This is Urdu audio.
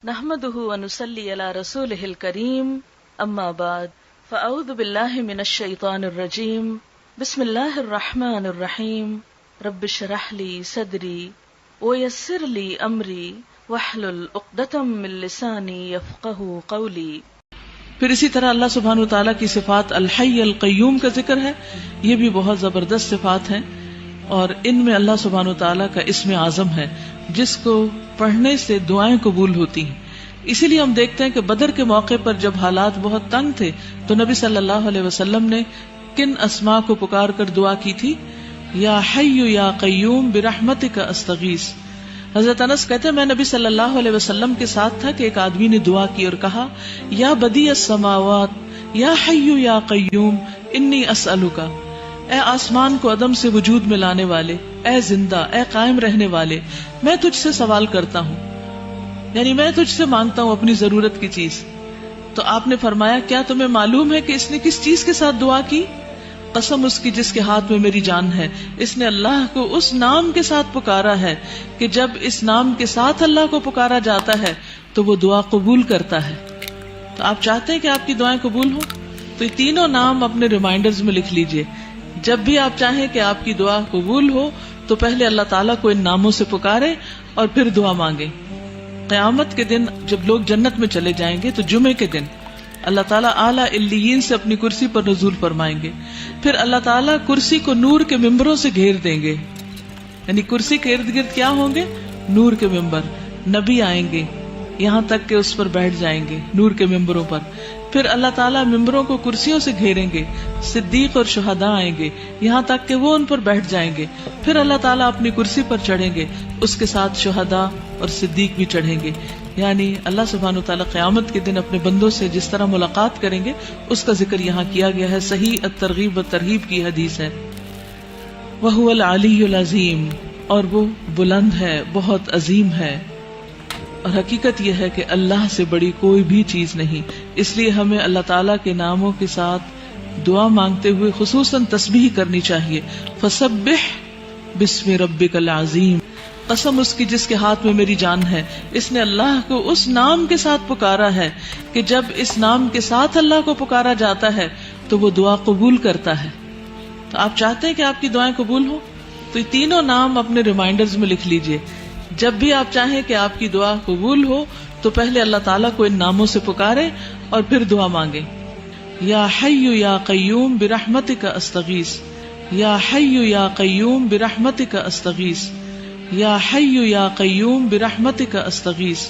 نحمده ونصلي على رسوله الكريم اما بعد فاعوذ بالله من الشيطان الرجيم بسم الله الرحمن الرحيم رب اشرح لي صدري ويسر لي امري واحلل عقدة من لساني يفقهوا قولي۔ پھر اسی طرح اللہ سبحانہ وتعالیٰ کی صفات الحی القیوم کا ذکر ہے، یہ بھی بہت زبردست صفات ہیں، اور ان میں اللہ سبحانہ وتعالیٰ کا اسم اعظم ہے جس کو پڑھنے سے دعائیں قبول ہوتی ہیں۔ اسی لیے ہم دیکھتے ہیں کہ بدر کے موقع پر جب حالات بہت تنگ تھے تو نبی صلی اللہ علیہ وسلم نے کن اسماء کو پکار کر دعا کی تھی؟ یا حی یا قیوم برحمتک استغیث۔ حضرت انس کہتے ہیں میں نبی صلی اللہ علیہ وسلم کے ساتھ تھا کہ ایک آدمی نے دعا کی اور کہا یا بدیع السماوات یا حی یا قیوم انی اسألک، اے آسمان کو عدم سے وجود میں لانے والے، اے زندہ، اے قائم رہنے والے، میں تجھ سے سوال کرتا ہوں، یعنی میں تجھ سے مانگتا ہوں اپنی ضرورت کی چیز۔ تو آپ نے فرمایا کیا تمہیں معلوم ہے کہ اس نے کس چیز کے ساتھ دعا کی؟ قسم اس کی جس کے ہاتھ میں میری جان ہے، اس نے اللہ کو اس نام کے ساتھ پکارا ہے کہ جب اس نام کے ساتھ اللہ کو پکارا جاتا ہے تو وہ دعا قبول کرتا ہے۔ تو آپ چاہتے ہیں کہ آپ کی دعائیں قبول ہوں تو یہ تینوں نام اپنے ریمائنڈرز میں لکھ لیجئے۔ جب بھی آپ چاہیں کہ آپ کی دعا قبول ہو تو پہلے اللہ تعالیٰ کو ان ناموں سے پکارے اور پھر دعا مانگیں۔ قیامت کے دن جب لوگ جنت میں چلے جائیں گے تو جمعے کے دن اللہ تعالیٰ اعلیٰ علیین سے اپنی کرسی پر نزول فرمائیں گے، پھر اللہ تعالیٰ کرسی کو نور کے ممبروں سے گھیر دیں گے، یعنی کرسی کے ارد گرد کیا ہوں گے؟ نور کے ممبر۔ نبی آئیں گے یہاں تک کہ اس پر بیٹھ جائیں گے نور کے ممبروں پر، پھر اللہ تعالیٰ ممبروں کو کرسیوں سے گھیریں گے، صدیق اور شہداء آئیں گے یہاں تک کہ وہ ان پر بیٹھ جائیں گے، پھر اللہ تعالیٰ اپنی کرسی پر چڑھیں گے، اس کے ساتھ شہداء اور صدیق بھی چڑھیں گے۔ یعنی اللہ سبحانہ وتعالیٰ قیامت کے دن اپنے بندوں سے جس طرح ملاقات کریں گے اس کا ذکر یہاں کیا گیا ہے۔ صحیح الترغیب والترہیب کی حدیث ہے۔ وَهُوَ الْعَلِيُّ الْعَظِيمُ، اور وہ بلند ہے، بہت عظیم ہے، اور حقیقت یہ ہے کہ اللہ سے بڑی کوئی بھی چیز نہیں، اس لیے ہمیں اللہ تعالیٰ کے ناموں کے ساتھ دعا مانگتے ہوئے خصوصاً تسبیح کرنی چاہیے۔ فَسَبِّحْ بِاسْمِ رَبِّكَ الْعَظِيمِ، قسم اس کی جس کے ہاتھ میں میری جان ہے، اس نے اللہ کو اس نام کے ساتھ پکارا ہے کہ جب اس نام کے ساتھ اللہ کو پکارا جاتا ہے تو وہ دعا قبول کرتا ہے۔ تو آپ چاہتے ہیں کہ آپ کی دعائیں قبول ہوں تو یہ تینوں نام اپنے ریمائنڈرز میں لکھ لیجئے۔ جب بھی آپ چاہیں کہ آپ کی دعا قبول ہو تو پہلے اللہ تعالیٰ کو ان ناموں سے پکارے اور پھر دعا مانگیں۔ یا حی یا قیوم برحمتک استغیث، یا حی یا قیوم برحمتک استغیث، یا حی یا قیوم برحمتک استغیث۔